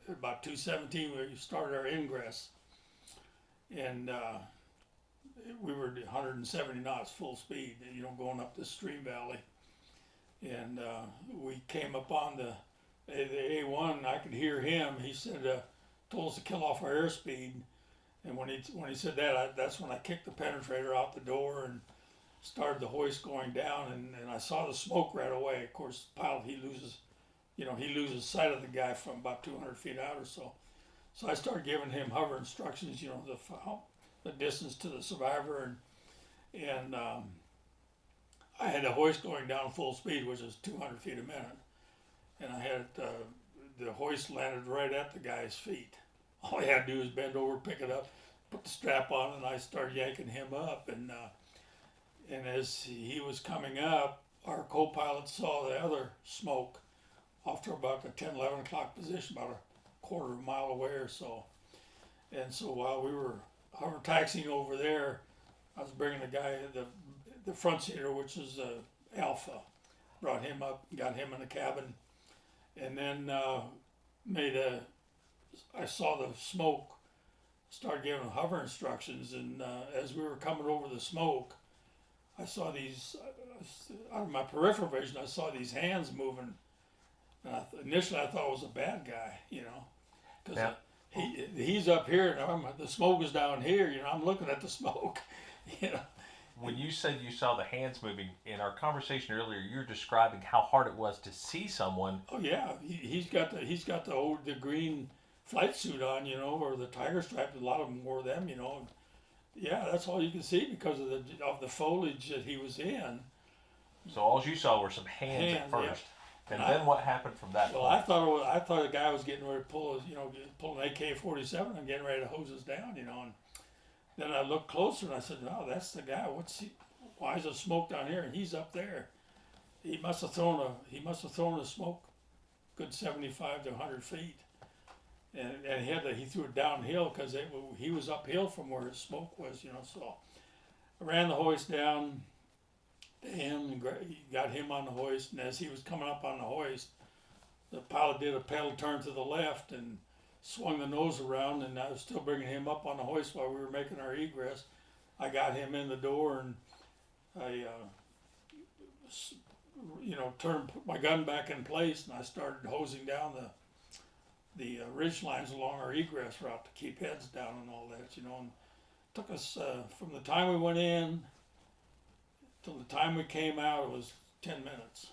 about 2:17 we started our ingress, and we were 170 knots full speed, going up the stream valley, and we came up on the A1. I could hear him. He said, told us to kill off our airspeed, and when he said that, that's when I kicked the penetrator out the door and started the hoist going down, and I saw the smoke right away. Of course, the pilot, he loses sight of the guy from about 200 feet out or so. So I started giving him hover instructions, the distance to the survivor, and I had the hoist going down full speed, which is 200 feet a minute, and I had the hoist landed right at the guy's feet. All I had to do was bend over, pick it up, put the strap on, and I started yanking him up, and as he was coming up, our co-pilot saw the other smoke off to about the 10, 11 o'clock position, about a quarter of a mile away or so. And so while we were hover taxiing over there, I was bringing the guy, the front seater, which is Alpha, brought him up, got him in the cabin, and then I saw the smoke, started giving hover instructions, and as we were coming over the smoke, I saw these, out of my peripheral vision, I saw these hands moving. And initially I thought it was a bad guy, because he's up here and the smoke is down here, I'm looking at the smoke, When you said you saw the hands moving, in our conversation earlier, you were describing how hard it was to see someone. Oh yeah, he's got the green flight suit on, or the tiger stripe. A lot of them wore them, Yeah, that's all you can see because of the foliage that he was in. So all you saw were some hands at first, and then what happened from that point? Well, I thought the guy was getting ready to pull an AK-47 and getting ready to hose us down, And then I looked closer and I said, "No, that's the guy. Why is there smoke down here? And he's up there. He must have thrown a smoke, good 75 to 100 feet." And he threw it downhill because he was uphill from where his smoke was, So I ran the hoist down to him and got him on the hoist. And as he was coming up on the hoist, the pilot did a pedal turn to the left and swung the nose around. And I was still bringing him up on the hoist while we were making our egress. I got him in the door and I, turned my gun back in place and I started hosing down the ridge lines along our egress route to keep heads down and all that, And it took us from the time we went in till the time we came out, it was 10 minutes.